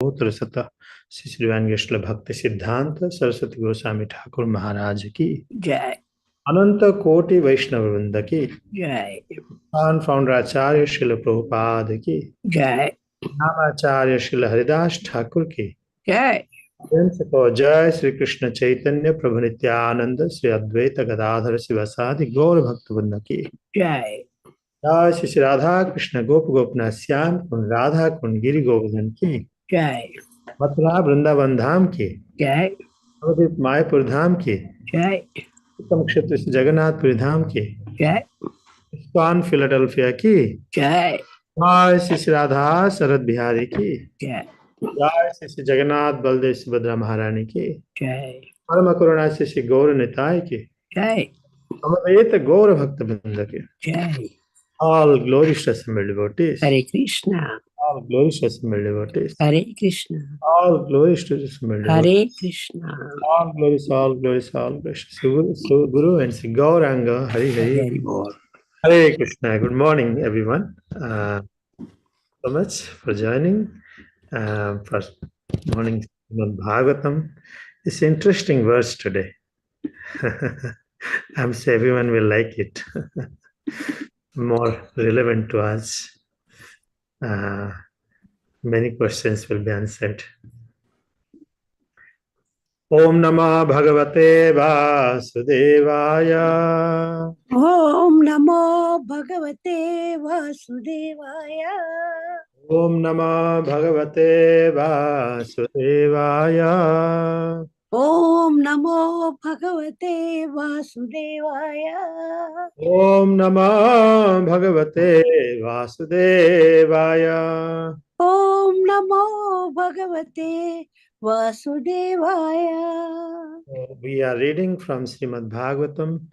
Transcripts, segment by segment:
त्रिशत श्री श्री वेंकटेश्वर भक्ति सिद्धांत सरस्वती गोस्वामी ठाकुर महाराज की जय अनंत कोटि वैष्णव वृंद की जय फाउंडर आचार्य श्रील प्रभुपाद की जय नामाचार्य श्रील हरिदास ठाकुर की जय जय श्री कृष्ण चैतन्य प्रभु नित्यानंद श्री अद्वैत गदाधर शिवसादि गौर भक्त वृंद की जय जय श्री श्री राधा कृष्ण गोप गोपनाथ श्याम कुंड राधा कुंड गिरि गोवर्धन की जय मथुरा वृंदावन धाम की जय नवद्वीप मायापुर धाम की जय उत्तम क्षेत्र से जगन्नाथपुरी धाम की जय इस्कॉन फिलाडेल्फिया की जय जय श्री श्री राधा शरद बिहारी की जय जय श्री श्री जगन्नाथ बलदेव सुभद्रा महारानी की जय परम करुणा श्री श्री गौर निताय की जय समवेत गौर भक्त वृंद की जय all glorious assembled devotees, Hare Krishna all glorious assembled devotees, Hare Krishna all glorious assembled devotees, Hare Krishna all glorious, all glorious, all glorious. So Guru and Sri Gauranga, Hari Hare Hari. Hari बोल Hare Krishna. Good morning, everyone. So much for joining. For morning Srimad Bhagavatam. It's an interesting verse today. I'm sure everyone will like it. More relevant to us. Many questions will be answered. Om Namah Bhagavate Vasudevaya. ओम नमो भगवते वासुदेवाय Om Namah Bhagavate Vasudevaya. ओम नमो भगवते वासुदेवाय Om Namah Bhagavate Vasudevaya. ओम नमो भगवते वासुदेवाय We are reading from Srimad Bhagavatam,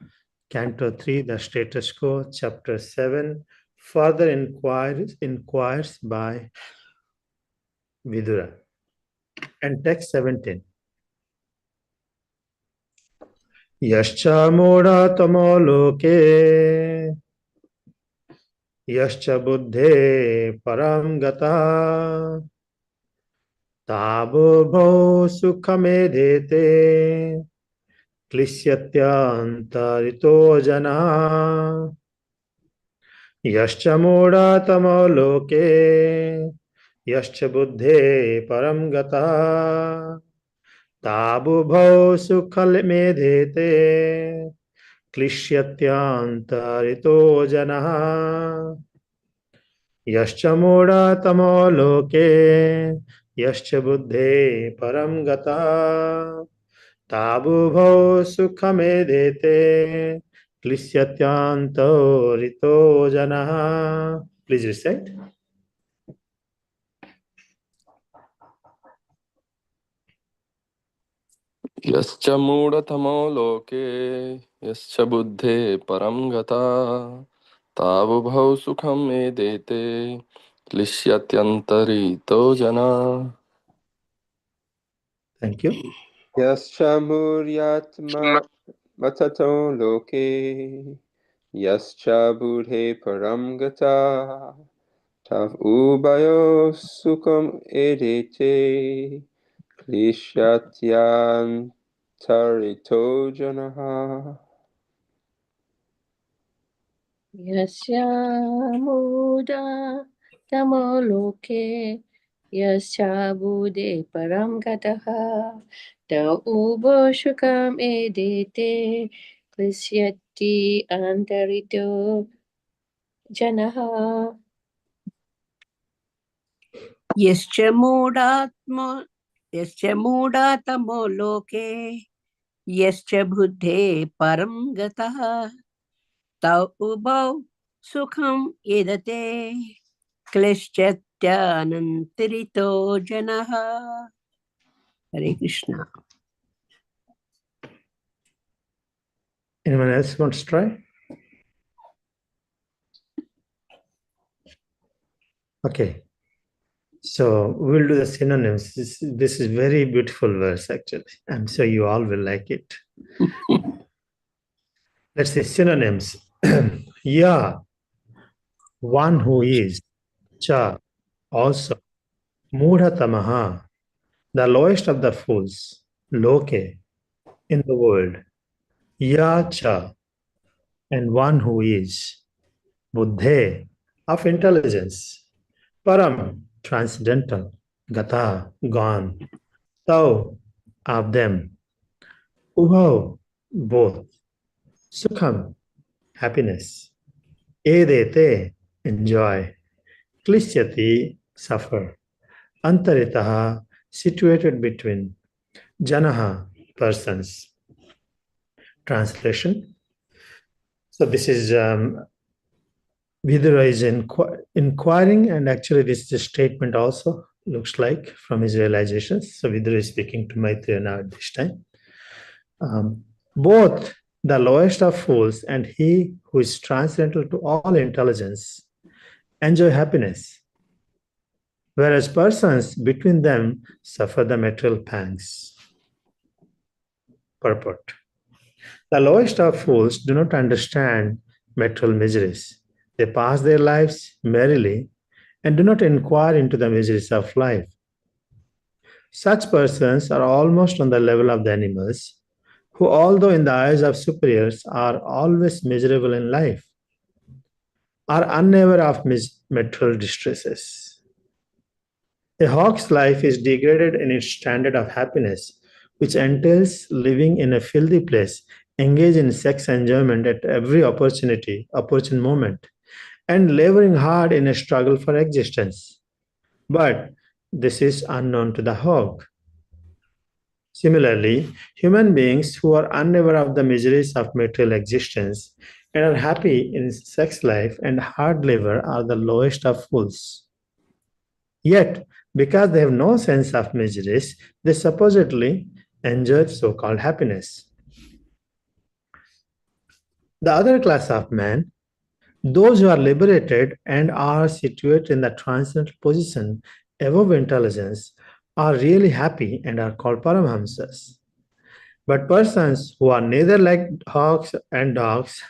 Canto 3, the status quo, Chapter 7, further inquires by Vidura. And text 17. Yascha moda tamo loke yascha buddhe param gata tabo bho sukhamedete klishyatyanta jana yascha moda tamo loke yascha buddhe param gata ताबुभौ सुखल मेधेते क्लिश्यत्यान्तरितो जनः यश्च मूढतमो लोके यश्च बुद्धे परं गता ताबुभौ सुखमेधेते क्लिश्यत्यान्तरितो जनः. Please recite. यश्च मूढतमो लोके यश्च बुद्धे परं गता तावुभौ सुखं मेदेते क्लिश्यत्यन्तरितो जना. Thank you. यश्च मूर्यात्मा मथतो लोके यश्च बुधे परं गता तव उभयो सुखम् एदेते क्लिश्यत्यन्तरितो जनः. यस्यामूढा तमो लोके यस्याबुधे परं गतः त उभो सुखम् एदेते क्लिश्यति अन्तरितो जनः. यश्च मूढातमो लोके यश्च बुद्धे परं गतः तौ उभौ सुखं यदते क्लिश्यत्यनन्तरितो जनः. हरे Krishna. Anyone else wants to try? Okay. So we'll do the synonyms. This is very beautiful verse, actually. I'm sure you all will like it. Let's say synonyms. Ya, one who is. Cha, also. Mudha the lowest of the fools, Loke, in the world, Yacha, and one who is, Buddhe, of intelligence, Param, transcendental, Gata, gone, Tau, of them, Ubhau, both, Sukham, happiness, Edete, enjoy, Klishyati, suffer, Antaritaha, situated between, Janaha, persons. Translation. So this is Vidura is inquiring, and actually this is a statement also, looks like, from his realizations. So Vidura is speaking to Maitreya now at this time. Both the lowest of fools and he who is transcendental to all intelligence enjoy happiness, whereas persons between them suffer the material pangs. Purport. The lowest of fools do not understand material miseries. They pass their lives merrily and do not inquire into the miseries of life. Such persons are almost on the level of the animals, who, although in the eyes of superiors are always miserable in life, are unaware of material distresses. A hawk's life is degraded in its standard of happiness, which entails living in a filthy place, engage in sex enjoyment at every opportune moment, and laboring hard in a struggle for existence. But this is unknown to the hawk. Similarly, human beings who are unaware of the miseries of material existence and are happy in sex life and hard labor are the lowest of fools. Yet, because they have no sense of miseries, they supposedly enjoy so-called happiness. The other class of men, those who are liberated and are situated in the transcendental position above intelligence, are really happy and are called Paramhamsas. But persons who are neither like hawks and dogs,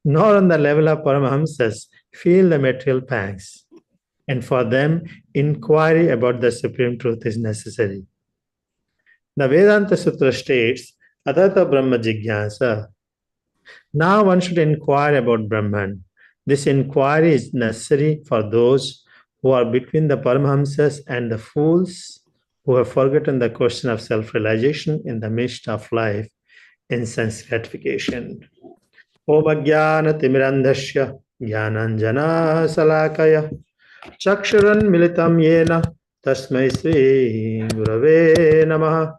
nor on the level of Paramhamsas, feel the material pangs. And for them, inquiry about the supreme truth is necessary. The Vedanta Sutra states, Atata Brahma Jigyasa. Now one should inquire about Brahman. This inquiry is necessary for those who are between the Paramhamsas and the fools who have forgotten the question of self-realization in the midst of life in sense gratification. Om Ajnana Timirandhasya Jnananjana Salakaya Chakshuran Militam Yena Tasmai Sri Gurave Namaha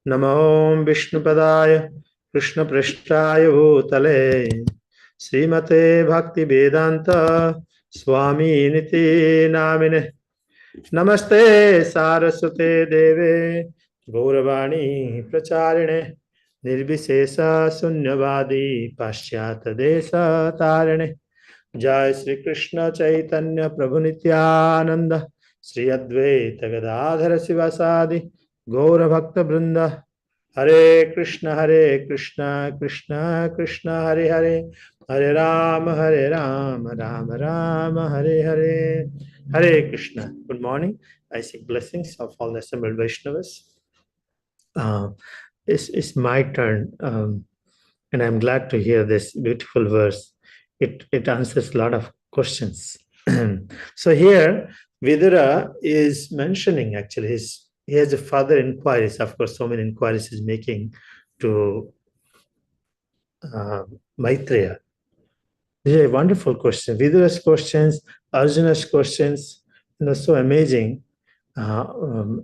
Namo Vishnupadaya Krishna Prishtaya Bhutale Srimate Bhakti Vedanta Swami Niti Namine Namaste Saraswate Deve Gauravani Pracharine Nirvisesa Sunyavadi Paschyata Desa Tarine Jai Sri Krishna Chaitanya Prabhu Nityananda Sri Advaita Gadadhara Sivasadi Gaura Bhakta Brinda Hare Krishna Krishna Krishna Hare Hare Hare Rama Rama Rama Hare Hare Hare Krishna. Good morning. I seek blessings of all the assembled Vaishnavas. It's my turn, and I'm glad to hear this beautiful verse. It answers a lot of questions. So here, Vidura is mentioning actually he has a further inquiries. Of course, so many inquiries he's making to Maitreya. These are wonderful questions. Vidura's questions, Arjuna's questions, so amazing. All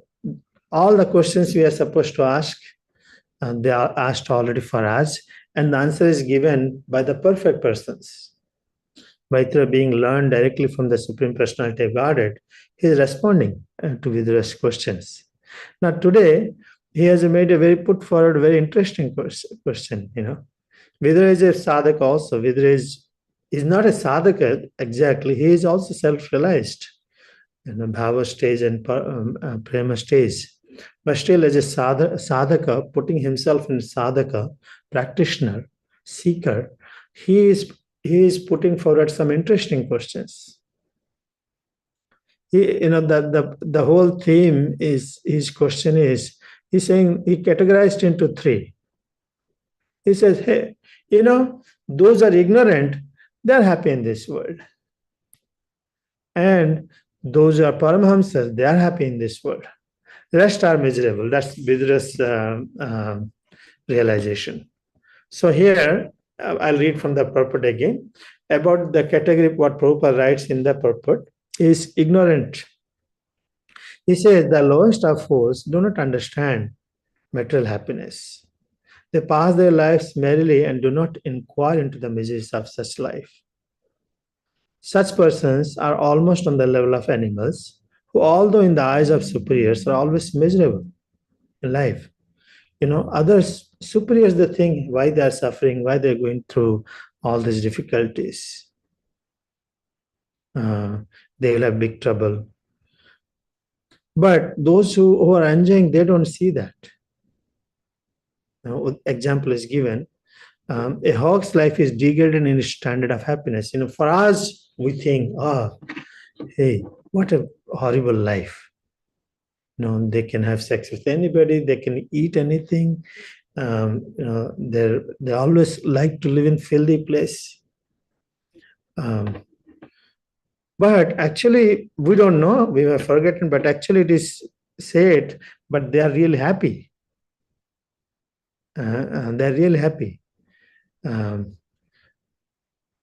the questions we are supposed to ask, they are asked already for us, and the answer is given by the perfect persons. Maitreya being learned directly from the Supreme Personality of Godhead, he is responding to Vidura's questions. Now today, he has put forward a very interesting question. Vidura is a sadhaka also. Vidura is not a sadhaka exactly. He is also self-realized in the bhava stage and prema stage. But still, as a sadhaka, putting himself in sadhaka, practitioner, seeker, he is putting forward some interesting questions. The whole theme is, his question is, he's saying he categorized into three. He says, hey, those are ignorant, they're happy in this world. And those who are Paramahamsas, they are happy in this world. The rest are miserable. That's Vidura's realization. So here, I'll read from the purport again. About the category, what Prabhupada writes in the purport is ignorant. He says the lowest of fools do not understand material happiness. They pass their lives merrily and do not inquire into the miseries of such life. Such persons are almost on the level of animals, who, although in the eyes of superiors, are always miserable in life. Others, superiors, they think why they are suffering, why they're going through all these difficulties. They will have big trouble. But those who are enjoying, they don't see that. Example is given. A hawk's life is degraded in its standard of happiness. For us, we think, hey, what a horrible life. They can have sex with anybody, they can eat anything. They always like to live in filthy place. But actually, we don't know, we have forgotten, but actually it is said, but they are really happy. They're really happy. So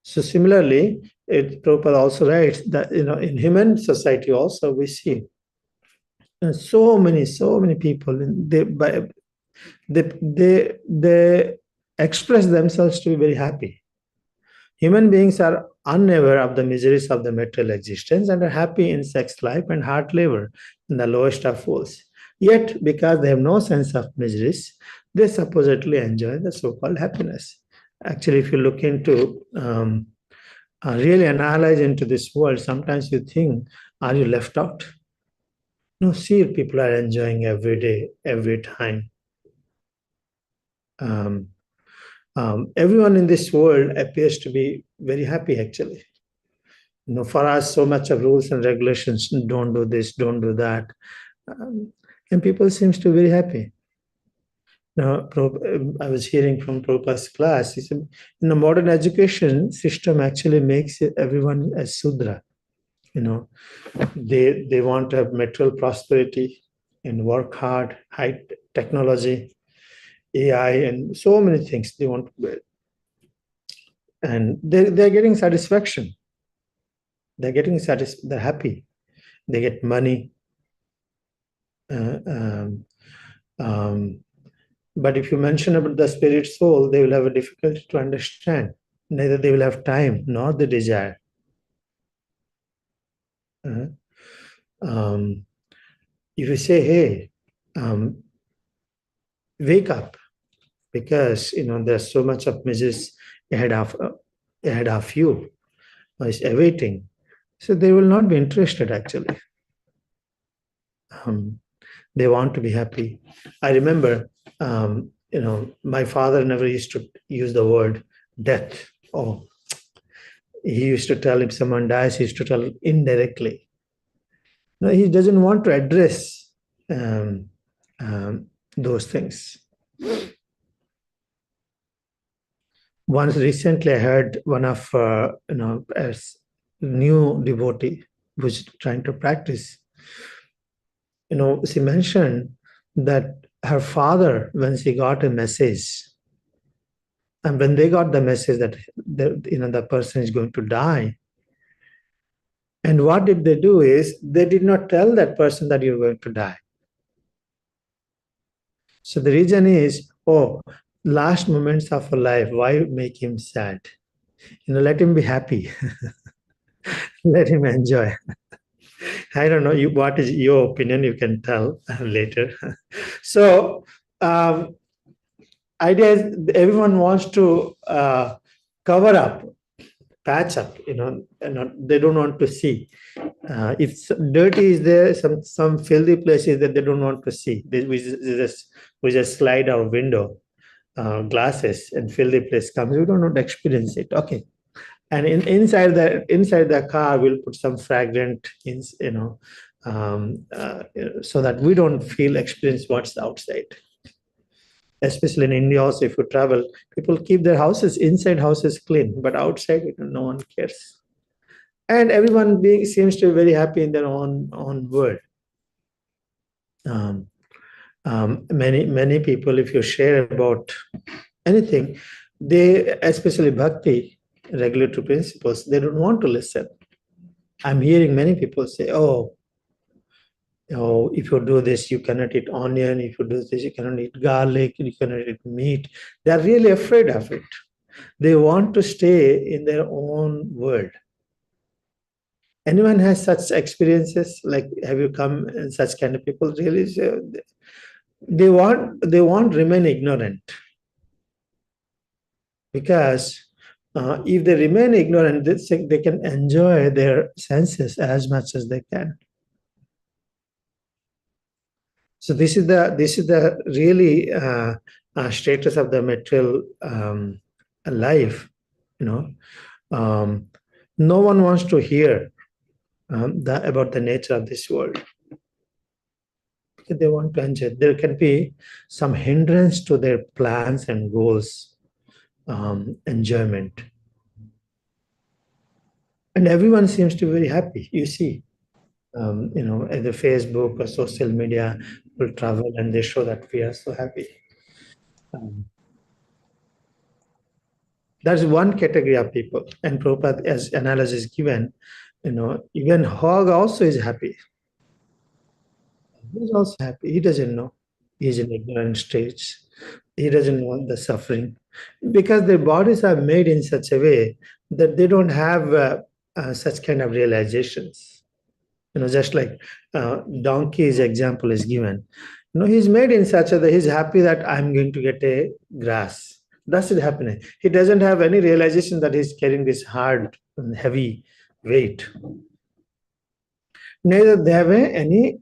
similarly, Prabhupada also writes that in human society also we see so many people, they express themselves to be very happy. Human beings are unaware of the miseries of the material existence and are happy in sex life and hard labor, in the lowest of fools. Yet, because they have no sense of miseries, they supposedly enjoy the so-called happiness. Actually, if you look into, really analyze into this world, sometimes you think, are you left out? No, see, people are enjoying every day, every time. Everyone in this world appears to be very happy, actually. For us, so much of rules and regulations, don't do this, don't do that. And people seems to be very happy. Now, I was hearing from Prabhupada's class, he said, in the modern education system actually makes everyone a Sudra. They want to have material prosperity and work hard, high technology, AI, and so many things they want to build. And they're getting satisfaction. They're happy. They get money. But if you mention about the spirit soul, they will have a difficulty to understand. Neither they will have time nor the desire. If you say, hey, wake up, because there's so much of miseries ahead of you, is awaiting, so they will not be interested actually. They want to be happy. I remember, my father never used to use the word death. He used to tell if someone dies, he used to tell indirectly. No, he doesn't want to address those things. Once recently, I heard one of a new devotee was trying to practice. She mentioned that her father, when she got a message, and when they got the message that the person is going to die, and what did they do is they did not tell that person that you're going to die. So the reason is, last moments of a life, why make him sad? Let him be happy. Let him enjoy. I don't know, what is your opinion? You can tell later. So, idea is everyone wants to cover up, patch up, they don't want to see. If dirty is there, some filthy places that they don't want to see. We just slide our window glasses and filthy place comes. We don't want to experience it. Okay, And inside the car, we'll put some fragrant, so that we don't experience what's outside. Especially in India, also, if you travel, people keep their inside houses clean, but outside, no one cares. And everyone seems to be very happy in their own world. Many people, if you share about anything, they, especially bhakti, regulatory principles, they don't want to listen. I'm hearing many people say, oh, if you do this, you cannot eat onion. If you do this, you cannot eat garlic. You cannot eat meat. They are really afraid of it. They want to stay in their own world. Anyone has such experiences? Like, have you come and such kind of people? Really, they want remain ignorant, because if they remain ignorant, they can enjoy their senses as much as they can. So this is the really status of the material life. No one wants to hear about the nature of this world, because they want to enjoy. There can be some hindrance to their plans and goals, enjoyment, and everyone seems to be very happy. You see, either Facebook or social media will travel and they show that we are so happy. That's one category of people. And Prabhupada, as analogy is given, even hog also is happy. He's also happy. He doesn't know. He's in ignorant stage. He doesn't know the suffering, because their bodies are made in such a way that they don't have such kind of realizations. Just like donkey's example is given. He's made in such a that he's happy that I'm going to get a grass. That's his happiness. He doesn't have any realization that he's carrying this hard and heavy weight. Neither they have any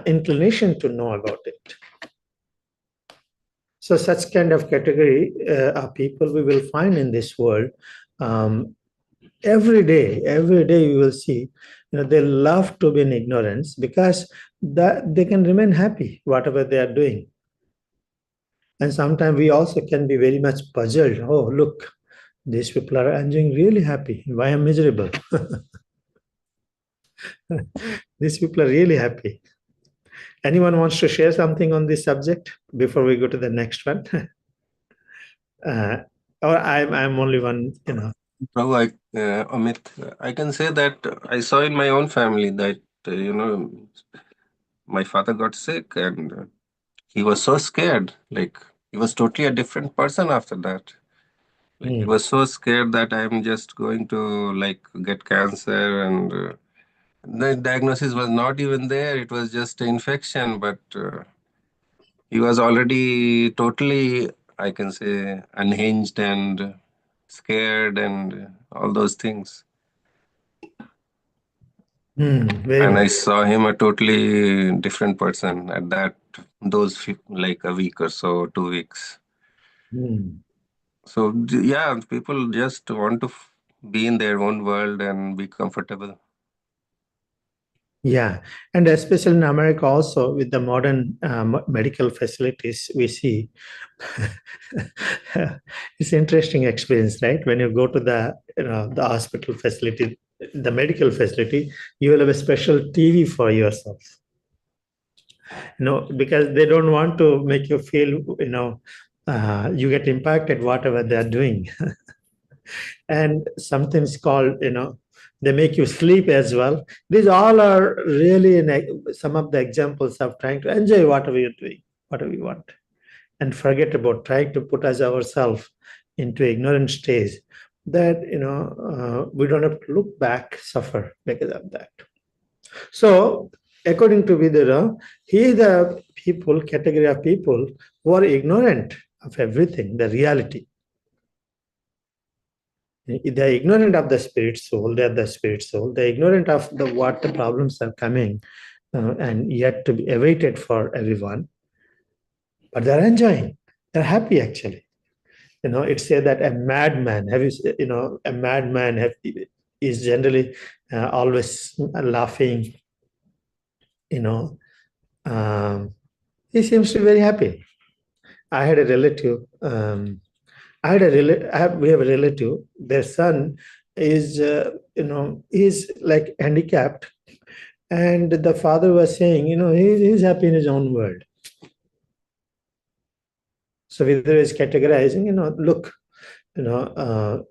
inclination to know about it. So such kind of category of people we will find in this world. Every day you will see, they love to be in ignorance, because that they can remain happy whatever they are doing. And sometimes we also can be very much puzzled. Oh, look, these people are enjoying really happy. Why am I miserable? These people are really happy. Anyone wants to share something on this subject before we go to the next one? Or I'm only one, Well, Amit, I can say that I saw in my own family that, my father got sick and he was so scared. Like, he was totally a different person after that. Like, he was so scared that I'm just going to, like, get cancer, and the diagnosis was not even there. It was just an infection, but he was already totally, I can say, unhinged and scared and all those things. And I saw him a totally different person at like a week or so, 2 weeks. So yeah, people just want to be in their own world and be comfortable. Yeah, and especially in America also, with the modern medical facilities, we see it's interesting experience, right? When you go to the hospital facility, the medical facility, you will have a special TV for yourself. Because they don't want to make you feel, you get impacted whatever they are doing. And sometimes called, they make you sleep as well. These all are really some of the examples of trying to enjoy whatever you're doing, whatever you want, and forget about trying to put us ourselves into ignorant stage, that we don't have to look back, suffer because of that. So according to Vidura, he is the category of people who are ignorant of everything, the reality. They're ignorant of the spirit soul. They're the spirit soul. They're ignorant of what the problems are coming and yet to be awaited for everyone. But they're enjoying. They're happy, actually. it said that a madman, a madman is generally always laughing, he seems to be very happy. I had a relative, we have a relative, their son is, he's like handicapped. And the father was saying, he's happy in his own world. So Vidura is categorizing, look,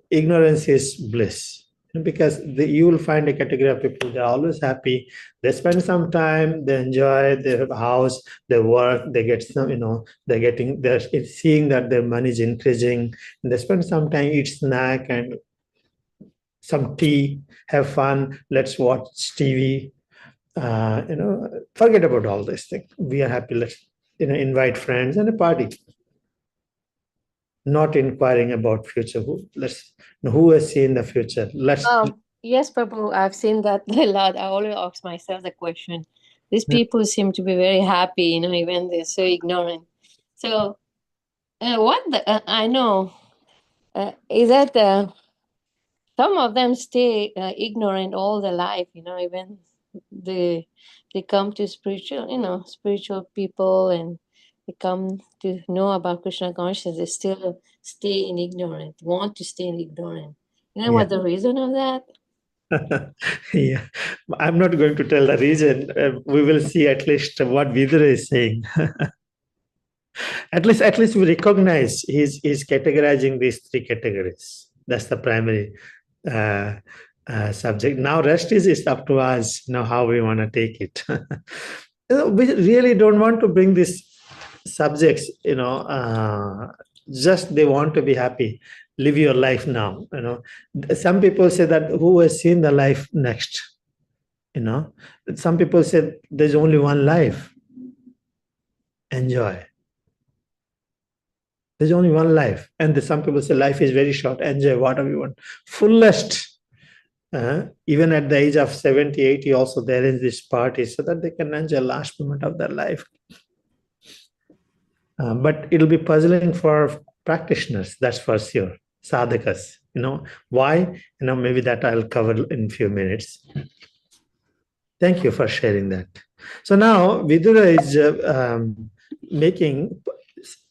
ignorance is bliss. Because you will find a category of people, they're always happy. They spend some time, they enjoy, they have a house, they work, they get some, they're seeing that their money is increasing. And they spend some time, eat snack and some tea, have fun, let's watch TV. Forget about all these things. We are happy, let's, invite friends and a party. Not inquiring about future. Who has seen the future? Yes, Prabhu, I've seen that a lot. I always ask myself the question. These people seem to be very happy, even they're so ignorant. So, I know is that some of them stay ignorant all their life. Even they come to spiritual people, and they come to know about Krishna consciousness. They still stay in ignorance. Want to stay in ignorance. What the reason of that? Yeah, I'm not going to tell the reason. We will see at least what Vidura is saying. At least we recognize he's categorizing these three categories. That's the primary subject. Now rest is up to us. Now how we want to take it. We really don't want to bring these subjects. Just they want to be happy. Live your life now. Some people say that who has seen the life next. Some people say there's only one life. Enjoy. There's only one life. And some people say life is very short. Enjoy whatever you want. Fullest. Even at the age of 70, 80 also there is this party so that they can enjoy the last moment of their life. But it'll be puzzling for practitioners, that's for sure. Sadhakas. Why? Maybe that I'll cover in a few minutes. Thank you for sharing that. So now Vidura is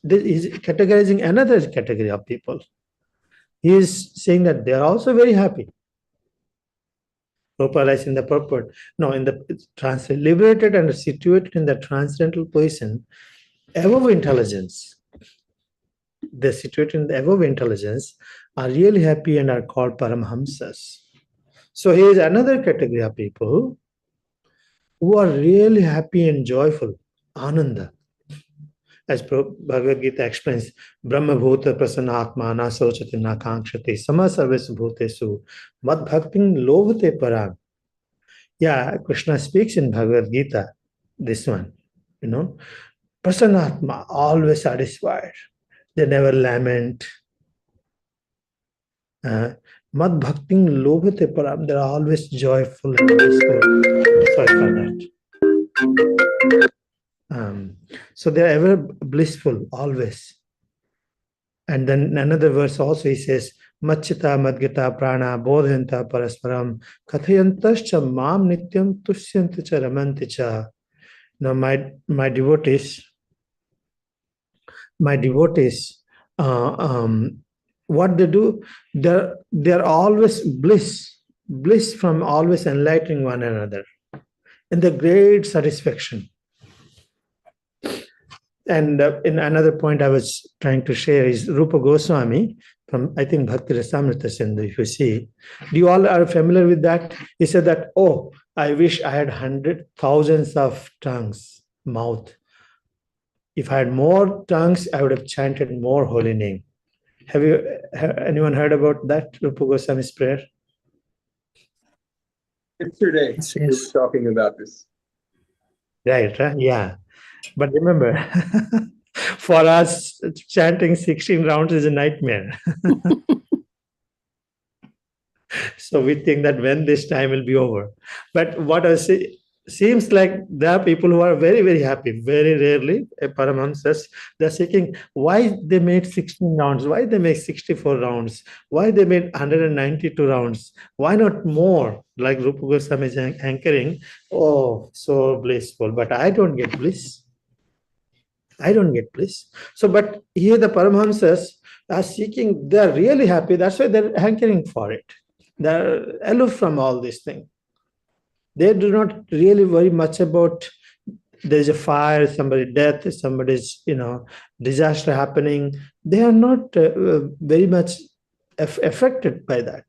he's categorizing another category of people. He is saying that they are also very happy. Prabhupada writes in the purport, in the liberated and situated in the transcendental position, above intelligence. They're situated in the above intelligence, are really happy and are called Paramhamsas. So here is another category of people who are really happy and joyful, Ananda. As Bhagavad Gita explains, Brahma Bhuta Prasanatma na sochati na kankshati sama sarves bhutesu mad bhakting lobhate param. Yeah, Krishna speaks in Bhagavad Gita, this one, Prasanatma, always satisfied. They never lament. Mad bhakting lobhate param, they're always joyful and blissful. Sorry for that. So they're ever blissful, always. And then another verse also he says, Machita madgita prana bodhanta parasparam kathayantascha mam nityam tushyanticha ramanticha. Now my devotees, what they do, they're always bliss from always enlightening one another, and the great satisfaction. And in another point I was trying to share is Rupa Goswami from, I think, Bhakti Rasamrita Sindhu, if you see. You all are familiar with that? He said that, I wish I had thousands of tongues, mouth. If I had more tongues, I would have chanted more holy name. Have anyone heard about that, Rupa Goswami's prayer? Yesterday, we were talking about this. Right, yeah. But remember, for us, chanting 16 rounds is a nightmare. So we think that when this time will be over. But what I say, seems like there are people who are very, very happy. Very rarely, a Paramahamsas, they're seeking why they made 16 rounds, why they make 64 rounds, why they made 192 rounds, why not more? Like Rupa Goswami is anchoring, oh, so blissful, but I don't get bliss. I don't get bliss. So, but here the Paramahamsas are seeking, they're really happy. That's why they're hankering for it. They're aloof from all these things. They do not really worry much about there's a fire, somebody death, somebody's disaster happening. They are not very much affected by that.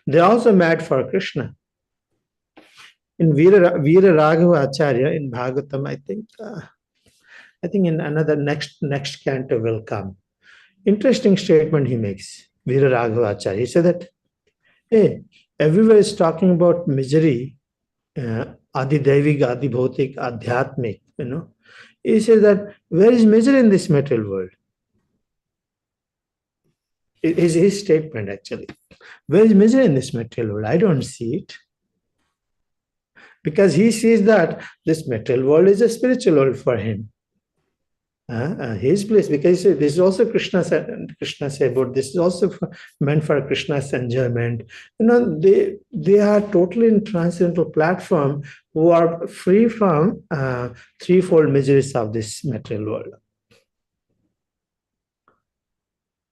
They're also mad for Krishna. In Veera Raghava Acharya in Bhagavatam, I think in another next canto will come. Interesting statement he makes, Veera Raghava Acharya. He said that, hey, everywhere is talking about misery, Adi Daivik, Adi Bhautik, Adhyatmik, He says that where is misery in this material world? It is his statement actually. Where is misery in this material world? I don't see it. Because he sees that this material world is a spiritual world for him. His place, because this is also Krishna said about this is also meant for Krishna's enjoyment. They are totally in transcendental platform who are free from threefold miseries of this material world.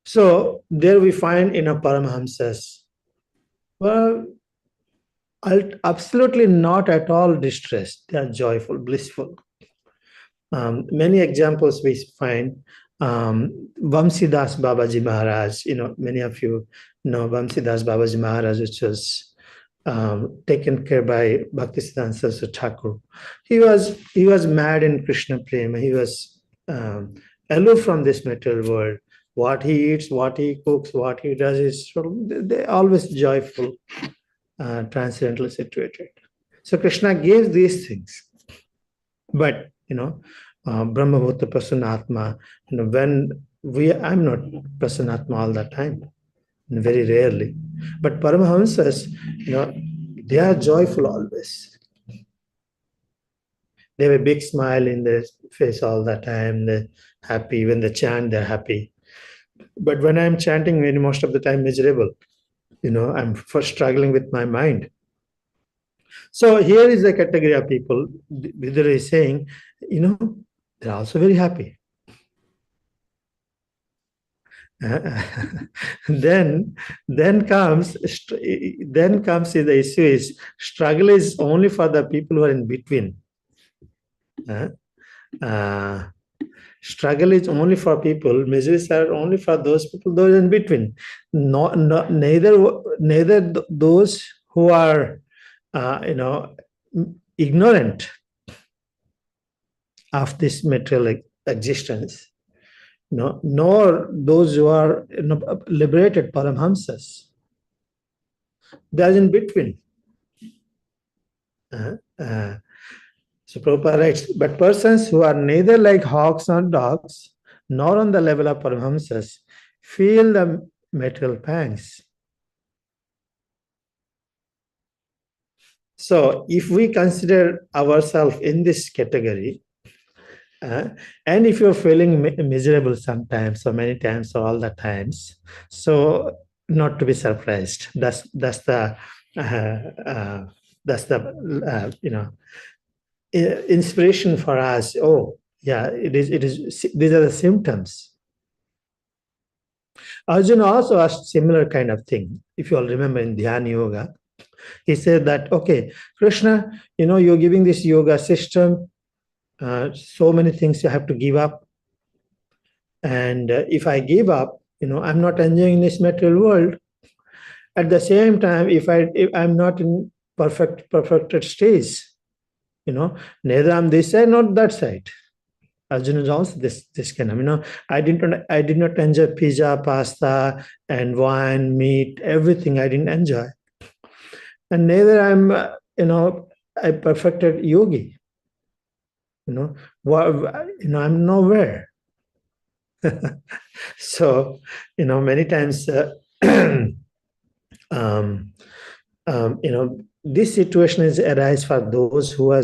So there we find in a Paramahamsas, well, absolutely not at all distressed. They are joyful, blissful. Many examples we find. Vamsidas Babaji Maharaj, many of you know Vamsidas Babaji Maharaj, which was taken care by Bhaktisiddhanta Saraswati Thakur. He was mad in Krishna Prema. He was aloof from this material world. What he eats, what he cooks, what he does is they're always joyful, transcendently situated. So Krishna gave these things, but Brahmabhuta Prasanatma, I'm not Prasanatma all the time, very rarely. But Paramahamsas, they are joyful always. They have a big smile in their face all the time. They're happy. When they chant, they're happy. But when I'm chanting, most of the time miserable. I'm first struggling with my mind. So here is the category of people. Vidura is saying, they're also very happy. Then comes the issue is struggle is only for the people who are in between. Struggle is only for people. Miseries are only for those people those in between. Neither those who are ignorant of this material existence, nor those who are liberated Paramhamsas. They are in between. So Prabhupada writes, but persons who are neither like hawks or dogs, nor on the level of Paramhamsas, feel the material pangs. So if we consider ourselves in this category, and if you're feeling miserable sometimes, or many times, or all the times, so not to be surprised. That's the inspiration for us. Oh, yeah, it is. These are the symptoms. Arjuna also asked similar kind of thing. If you all remember in Dhyana Yoga, he said that, okay, Krishna, you're giving this yoga system. So many things you have to give up. And if I give up, I'm not enjoying this material world. At the same time, if I'm not in perfected stage, neither I'm this side, not that side. Arjuna is also this kind of, I did not enjoy pizza, pasta, and wine, meat, everything I didn't enjoy. And neither I'm, a perfected yogi. I'm nowhere. So, many times, this situation is arise for those who are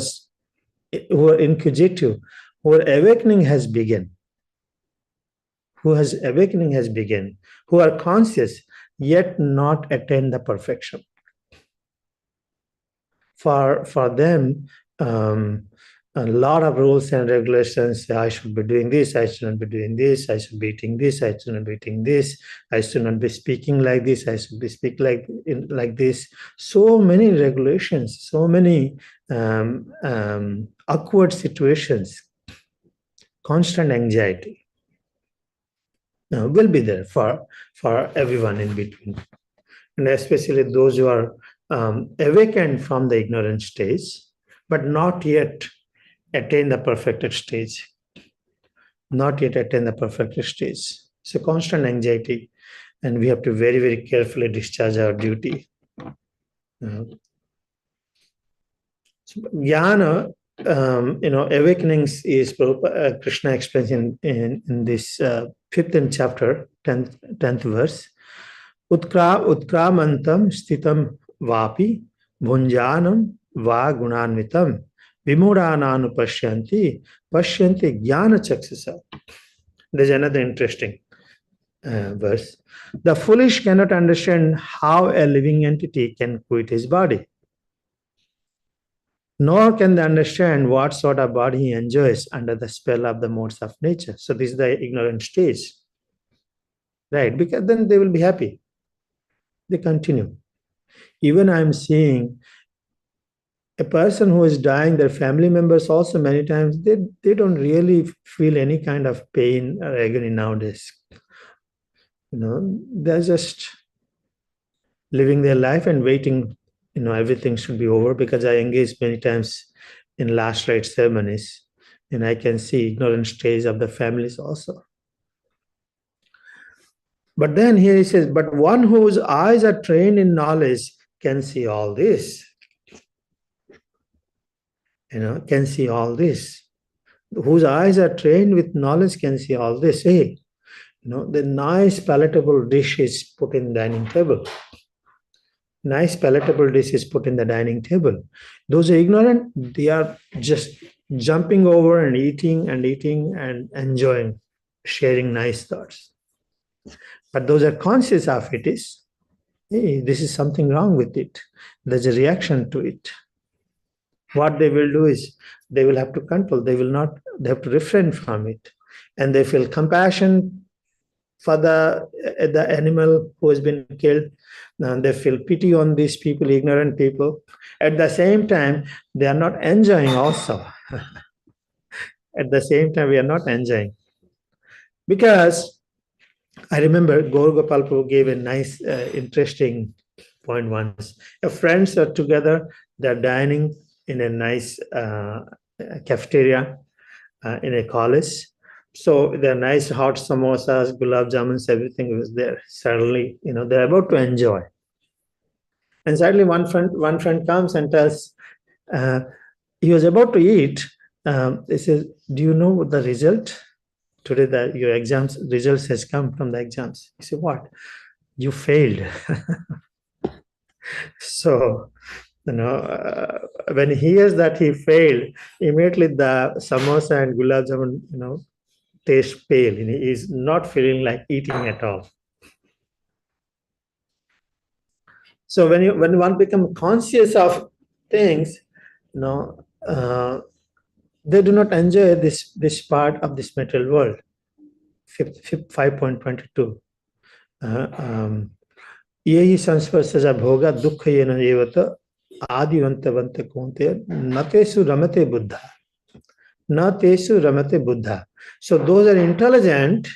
inquisitive, who are awakening has begun, who are conscious yet not attain the perfection. For them, a lot of rules and regulations say, I should be doing this, I shouldn't be doing this, I should be eating this, I shouldn't be eating this, I should not be speaking like this, I should be speaking like this. So many regulations, so many awkward situations, constant anxiety will be there for everyone in between. And especially those who are awakened from the ignorant stage, but not yet attain the perfected stage. So constant anxiety, and we have to very, very carefully discharge our duty. Jnana, awakenings is Krishna explains in this 5th chapter, 10th verse. Utkramantam stitam vapi bhunjanam va gunanvitam vimudhananu pashyanti jnana chaksusa. There's another interesting verse. The foolish cannot understand how a living entity can quit his body, nor can they understand what sort of body he enjoys under the spell of the modes of nature. So this is the ignorant stage, right? Because then they will be happy. They continue. Even I'm seeing a person who is dying, their family members also many times, they don't really feel any kind of pain or agony nowadays. They're just living their life and waiting, everything should be over, because I engage many times in last rite ceremonies, and I can see ignorant stage of the families also. But then here he says, but one whose eyes are trained in knowledge can see all this. Can see all this. Whose eyes are trained with knowledge can see all this. Hey, the nice palatable dish is put in the dining table. Nice palatable dish is put in the dining table. Those are ignorant, they are just jumping over and eating and enjoying, sharing nice thoughts. But those are conscious of it is, hey, this is something wrong with it. There's a reaction to it. What they will do is they will have to control. They have to refrain from it. And they feel compassion for the animal who has been killed. And they feel pity on these people, ignorant people. At the same time, they are not enjoying also. At the same time, we are not enjoying. Because I remember Gaur Gopal Prabhu gave a nice, interesting point once. If friends are together, they're dining in a nice cafeteria in a college. So there are nice hot samosas, gulab jamuns, everything was there. Suddenly, they're about to enjoy. And suddenly one friend comes and tells, he was about to eat. He says, do you know the result? Today your exams results has come from the exams. He said, what? You failed. So, when he hears that he failed, immediately the samosa and gulab jamun, taste pale. He is not feeling like eating at all. So when one becomes conscious of things, they do not enjoy this part of this material world. 5.22. Yehi sansparsaja bhoga dukkha yena evata adivantavanta konte natesu ramate buddha. Natesu ramate buddha. So those are intelligent,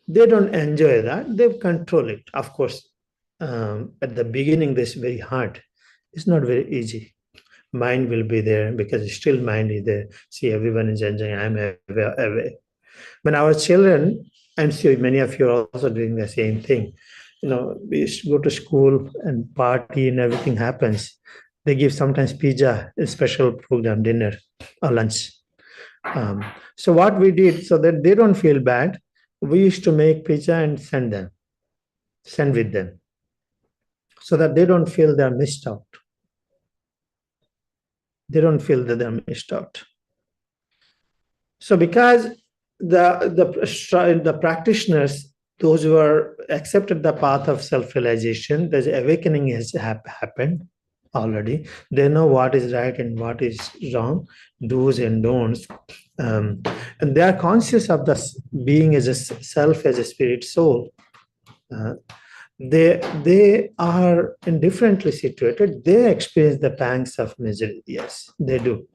they don't enjoy that, they control it. Of course, at the beginning, this is very hard. It's not very easy. Mind will be there because still mind is there. See, everyone is enjoying, I'm away. When our children, I'm sure many of you are also doing the same thing. We go to school and party and everything happens. They give sometimes pizza, a special program, dinner or lunch. So what we did, so that they don't feel bad, we used to make pizza and send with them, so that they don't feel they're missed out. They don't feel that they're missed out. So because the practitioners, those who are accepted the path of self-realization, the awakening has happened already. They know what is right and what is wrong, do's and don'ts. And they are conscious of the being as a self, as a spirit soul. They are indifferently situated. They experience the pangs of misery. Yes, they do,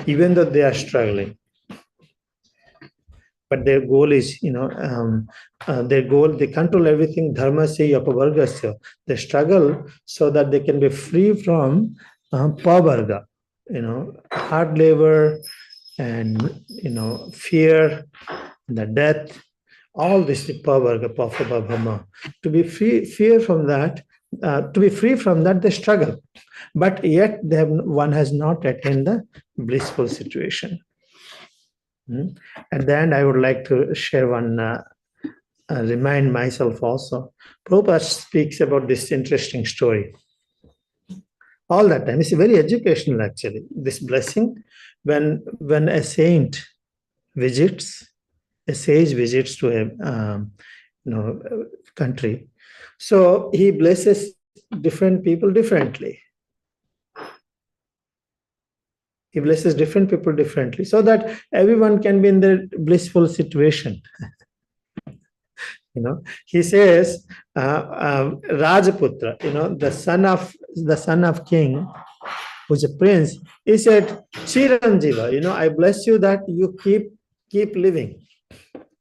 even though they are struggling. But their goal is, their goal, they control everything, dharmasya apavargasya. They struggle so that they can be free from pavarga, hard labor and, fear, the death, all this pavarga, papabhama. To be free from that, they struggle. But yet one has not attained the blissful situation. At the end, I would like to share one, remind myself also. Prabhupada speaks about this interesting story all that time. It's very educational, actually. This blessing, when a saint visits, a sage visits to a country, so he blesses different people differently. He blesses different people differently so that everyone can be in the blissful situation. He says, Rajaputra, the son of king, who's a prince, he said, Chiranjiva, I bless you that you keep living.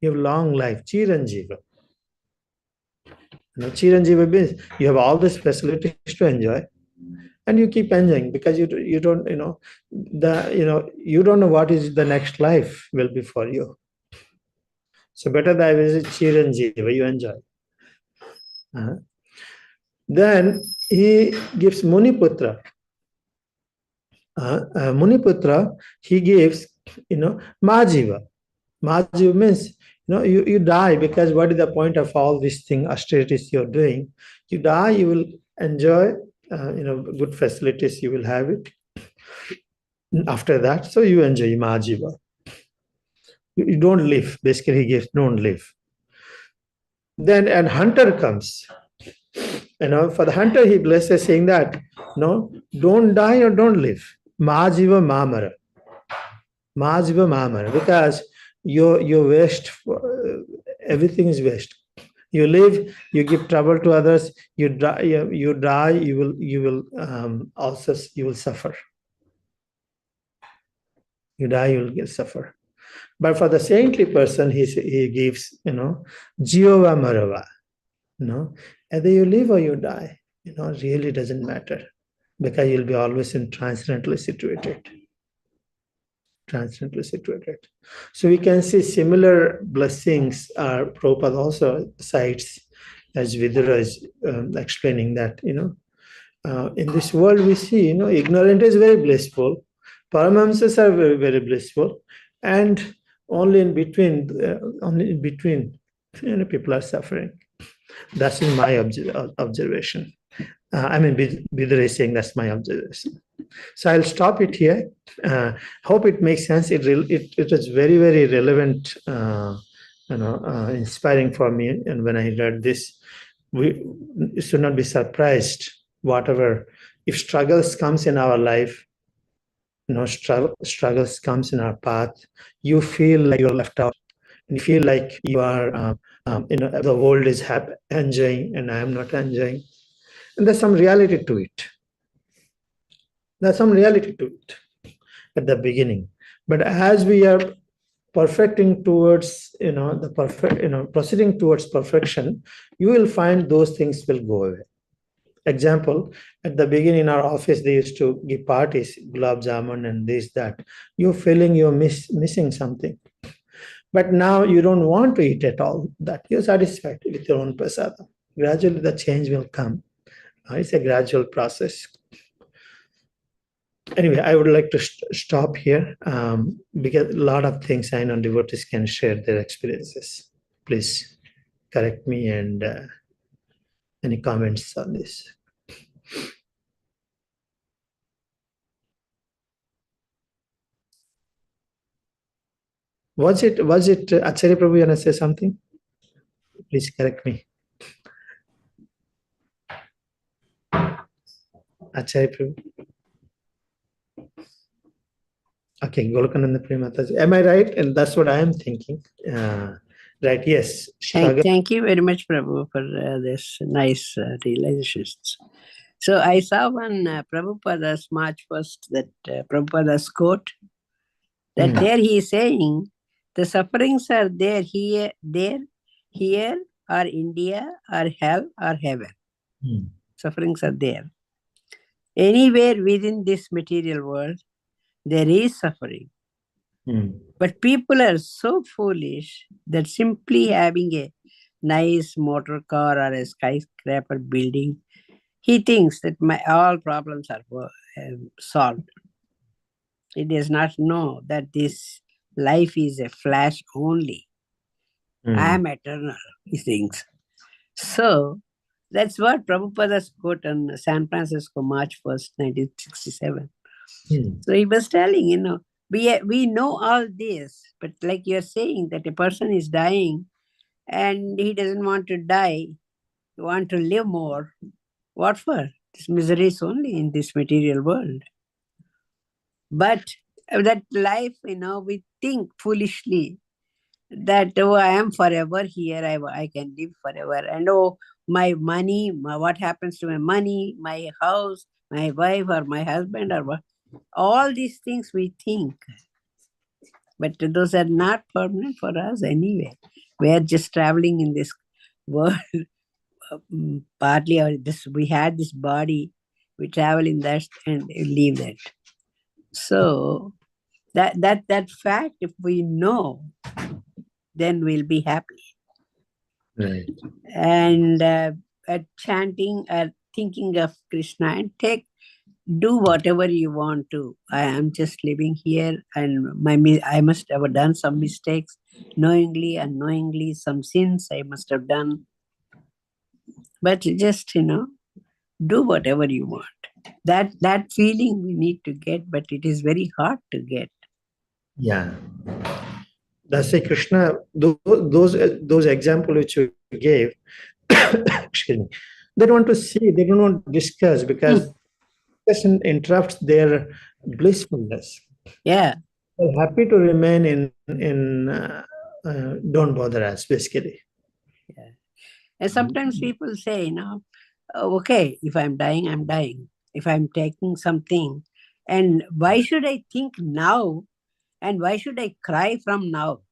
You have long life, Chiranjiva. Chiranjiva means you have all these facilities to enjoy, and you keep enjoying because you don't you don't know what is the next life will be for you. So better that I visit Chiranjiva, you enjoy. Then he gives Muniputra. Muniputra, he gives, Majiva. Majiva means, you die, because what is the point of all these things, austerities you're doing? You die, you will enjoy, good facilities, you will have it. After that, so you enjoy Majiva. You don't live. Basically, he gives don't live. Then a hunter comes. For the hunter, he blesses, saying that, no, don't die or don't live. Majiva mamara. Majiva mamara. Because you waste, everything is waste. You live, you give trouble to others, you die, you will suffer. You die, you will suffer. But for the saintly person, he gives, Jiva Marava. Either you live or you die, really doesn't matter, because you'll be always in transcendently situated. Transcendently situated. So we can see similar blessings. Prabhupada also cites, as Vidura is explaining that, in this world we see, ignorant is very blissful, Paramahamsas are very, very blissful, and only in between, people are suffering. That's my observation. Vidura is saying that's my observation. So I'll stop it here. Hope it makes sense. It was very, very relevant, inspiring for me. And when I read this, we should not be surprised. Whatever, if struggles comes in our life, struggles comes in our path, you feel like you're left out. You feel like you are, the world is enjoying and I am not enjoying. And there's some reality to it. There's some reality to it at the beginning. But as we are perfecting towards, proceeding towards perfection, you will find those things will go away. Example, at the beginning in our office, they used to give parties, gulab jamun and this, that. You're feeling you're missing something. But now you don't want to eat at all that. You're satisfied with your own prasada. Gradually the change will come. It's a gradual process. Anyway, I would like to stop here because a lot of things I know devotees can share their experiences. Please correct me and any comments on this. Was it Acharya Prabhu, you want to say something? Please correct me. Acharya Prabhu. Okay, Golokananda Premataji. Am I right? And that's what I am thinking. Right, yes. Struggle. Thank you very much, Prabhu, for this nice realizations. So I saw one Prabhupada's March 1st, that Prabhupada's quote, that there he is saying, the sufferings are there, here, or India, or hell, or heaven. Sufferings are there. Anywhere within this material world, there is suffering. But people are so foolish that simply having a nice motor car or a skyscraper building, he thinks that all problems are solved. He does not know that this life is a flash only. I am eternal, he thinks. So, that's what Prabhupada's quote on San Francisco, March 1st, 1967. So he was telling, we know all this, but like you're saying that a person is dying and he doesn't want to die, he wants to live more. What for? This misery is only in this material world. But that life, we think foolishly that, oh, I am forever here, I can live forever. And oh, my money, what happens to my money, my house, my wife or my husband, or what? All these things we think. But those are not permanent for us anyway. We are just traveling in this world. Partly we had this body, we travel in that and leave that. So that fact, if we know, then we'll be happy. Right. And chanting or thinking of Krishna and do whatever you want to. I am just living here, and I must have done some mistakes, knowingly, unknowingly, some sins I must have done. But just, do whatever you want. That feeling we need to get, but it is very hard to get. Yeah. That's a Krishna, those examples which you gave, excuse me, they don't want to see, they don't want to discuss, because discussion interrupts their blissfulness. Yeah. They're happy to remain in don't bother us, basically. Yeah. And sometimes people say, okay, if I'm dying, I'm dying. If I'm taking something, and why should I think now? And why should I cry from now?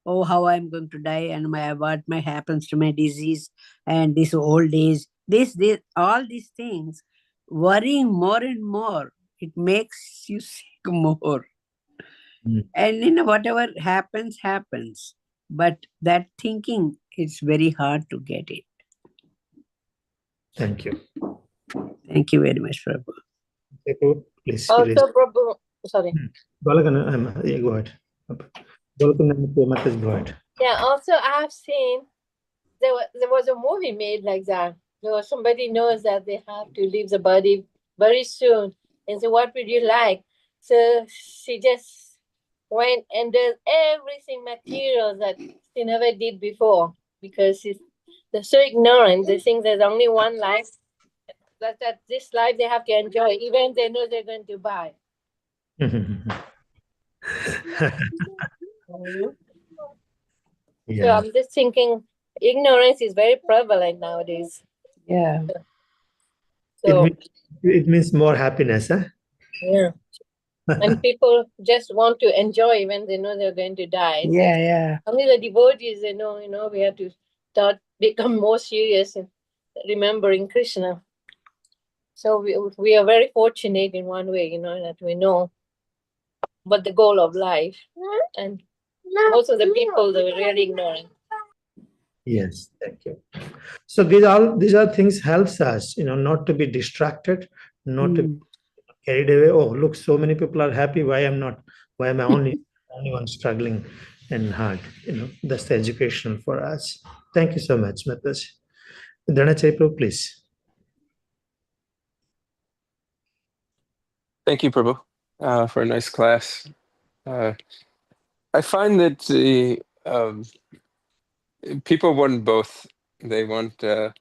Oh, how I'm going to die, and what happens to my disease, and this old age, this, all these things, worrying more and more, it makes you sick more. And whatever happens. But that thinking, it's very hard to get it. Thank you. Thank you very much, Prabhu. Please. Also, Prabhu, sorry. Go ahead. Go ahead. Yeah, also I have seen there was a movie made like that. Somebody knows that they have to leave the body very soon. And so what would you like? So she just went and does everything material that she never did before, because they're so ignorant. They think there's only one life. That this life they have to enjoy, even they know they're going to buy. Yeah. So I'm just thinking, ignorance is very prevalent nowadays. Yeah. So it means more happiness, huh? yeah. And people just want to enjoy when they know they're going to die. Yeah. Only the devotees, they know, we have to become more serious in remembering Krishna. So we are very fortunate in one way, that we know what the goal of life. And most of the people, they're really ignorant. Yes, thank you. So these are things helps us, not to be distracted, not to be carried away. Oh, look, so many people are happy. Why am I only one struggling and hard? That's the educational for us. Thank you so much, Mataji. Dhanacharya, please. Thank you, Prabhu, for a nice class. I find that people want both. They want the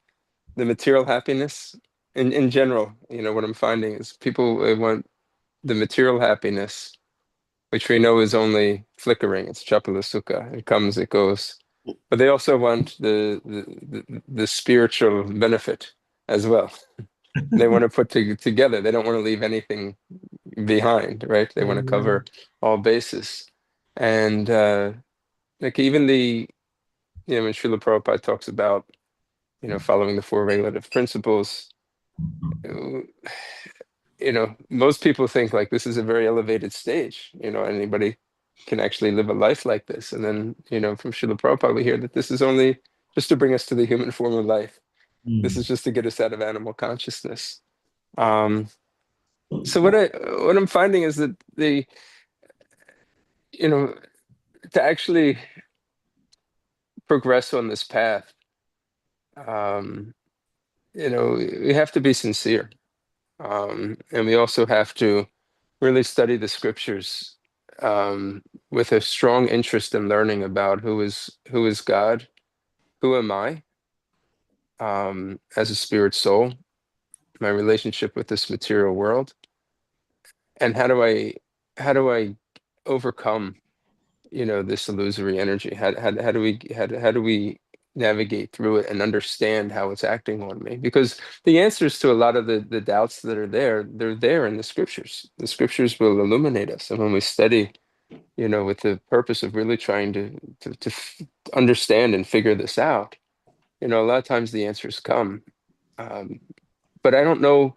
material happiness. In general, what I'm finding is people want the material happiness, which we know is only flickering. It's chapala sukha. It comes, it goes. But they also want the spiritual benefit as well. They want to put together. They don't want to leave anything behind, right? They want to cover all bases. And like even when Srila Prabhupada talks about, following the four regulative principles, most people think like this is a very elevated stage, anybody can actually live a life like this. And then, from Srila Prabhupada, we hear that this is only just to bring us to the human form of life. This is just to get us out of animal consciousness. So what I'm finding is that to actually progress on this path, we have to be sincere. And we also have to really study the scriptures with a strong interest in learning about who is God, who am I as a spirit soul, my relationship with this material world, and how do I overcome this illusory energy? How do we navigate through it and understand how it's acting on me? Because the answers to a lot of the doubts that are there, they're there in the scriptures. The scriptures will illuminate us, and when we study, with the purpose of really trying to understand and figure this out, a lot of times the answers come. But I don't know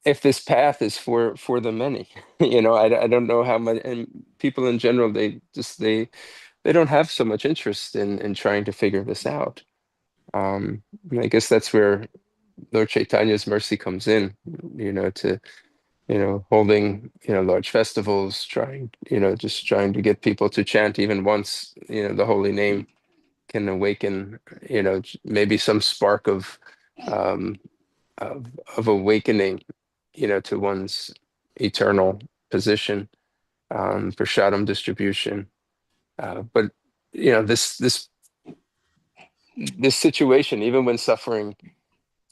if this path is for the many. I don't know how much, and people in general, they don't have so much interest in trying to figure this out. And I guess that's where Lord Chaitanya's mercy comes in, to holding large festivals, just trying to get people to chant even once the holy name can awaken maybe some spark of awakening to one's eternal position, prashadam distribution. But this situation, even when suffering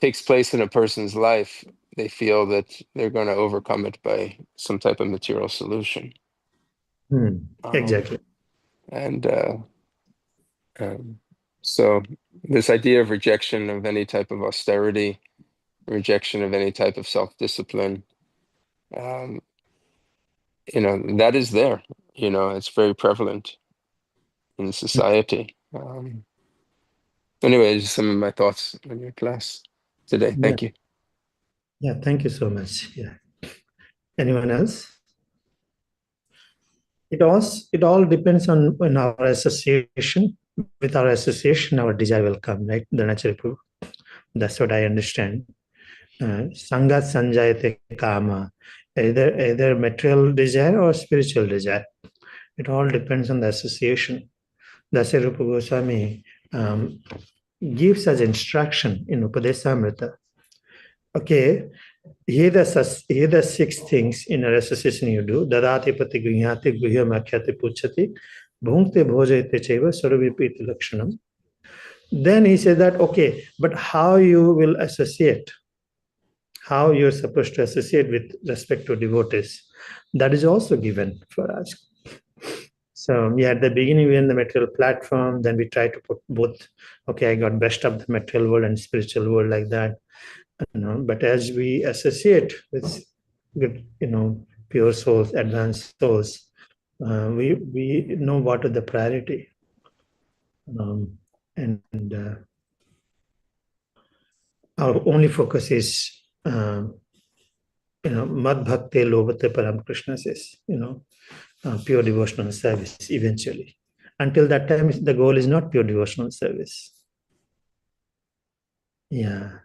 takes place in a person's life, they feel that they're going to overcome it by some type of material solution. Exactly. And so this idea of rejection of any type of austerity, rejection of any type of self-discipline, that is there. It's very prevalent in society. Anyway, just some of my thoughts on your class today. Thank you. Yeah, thank you so much. Yeah. Anyone else? It all depends on our association. With our association, our desire will come, right? The natural proof. That's what I understand. Sangat sanjayate kama, either material desire or spiritual desire. It all depends on the association. That's why Rupa Goswami gives us instruction in Upadesamrita. Okay, here the 6 things in our association you do. Dadati pati guhyati guhya makhyati puchati bhunkte bhojayate chaiva sarvipiti lakshanam. Then he said that, okay, but how you will associate, how you're supposed to associate with respect to devotees, that is also given for us. So yeah, at the beginning we're in the material platform, then we try to put both. Okay, I got best of the material world and spiritual world like that. But as we associate with good, pure souls, advanced souls, we know what is the priority. Our only focus is, Mad Bhakti Lobhate Param, Krishna says, pure devotional service eventually. Until that time, the goal is not pure devotional service. Yeah.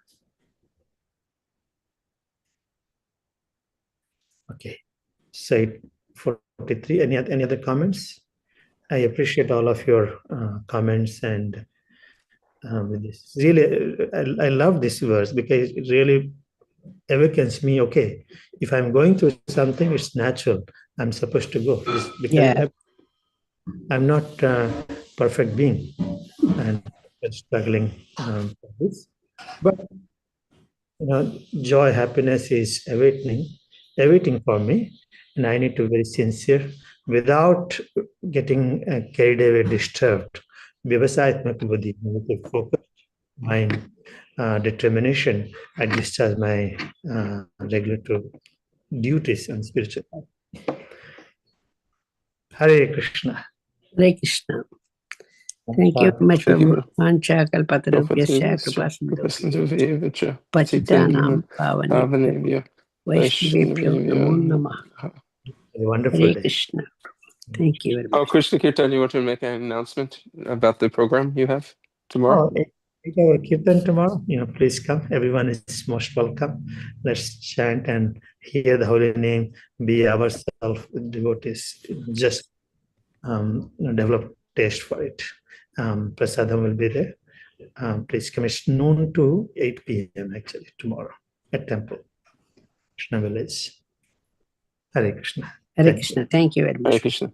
Okay. So 43. Any other comments? I appreciate all of your comments and with this. Really, I love this verse because it really awakens me. Okay, if I'm going through something, it's natural I'm supposed to go. Because Yeah. I'm not a perfect being and struggling for this. But joy, happiness is awaiting for me, and I need to be very sincere without getting carried away, disturbed. Vyavasayatmak buddhi, with a focused mind, determination, I discharge my regulatory duties and spiritual life. Hare Krishna. Hare Krishna. Thank you very much, Thank you. Prabhu. Pancha kalpatarubhyasya Kripasindhuvasya, kripasindhubhya pachitanam pavanebhyo Vaishnavebhyo namo namaha. A wonderful Hare day. Krishna. Thank you very Oh, much. Krishna Kirtan, you want to make an announcement about the program you have tomorrow? 8-hour Kirtan tomorrow. Please come. Everyone is most welcome. Let's chant and hear the holy name, be ourselves devotees. Just develop taste for it. Prasadam will be there. Please come. It's noon to 8 p.m. actually tomorrow at temple, Krishna village. Hare Krishna. Hare Thank you. Krishna. Thank you very much. Hare Krishna.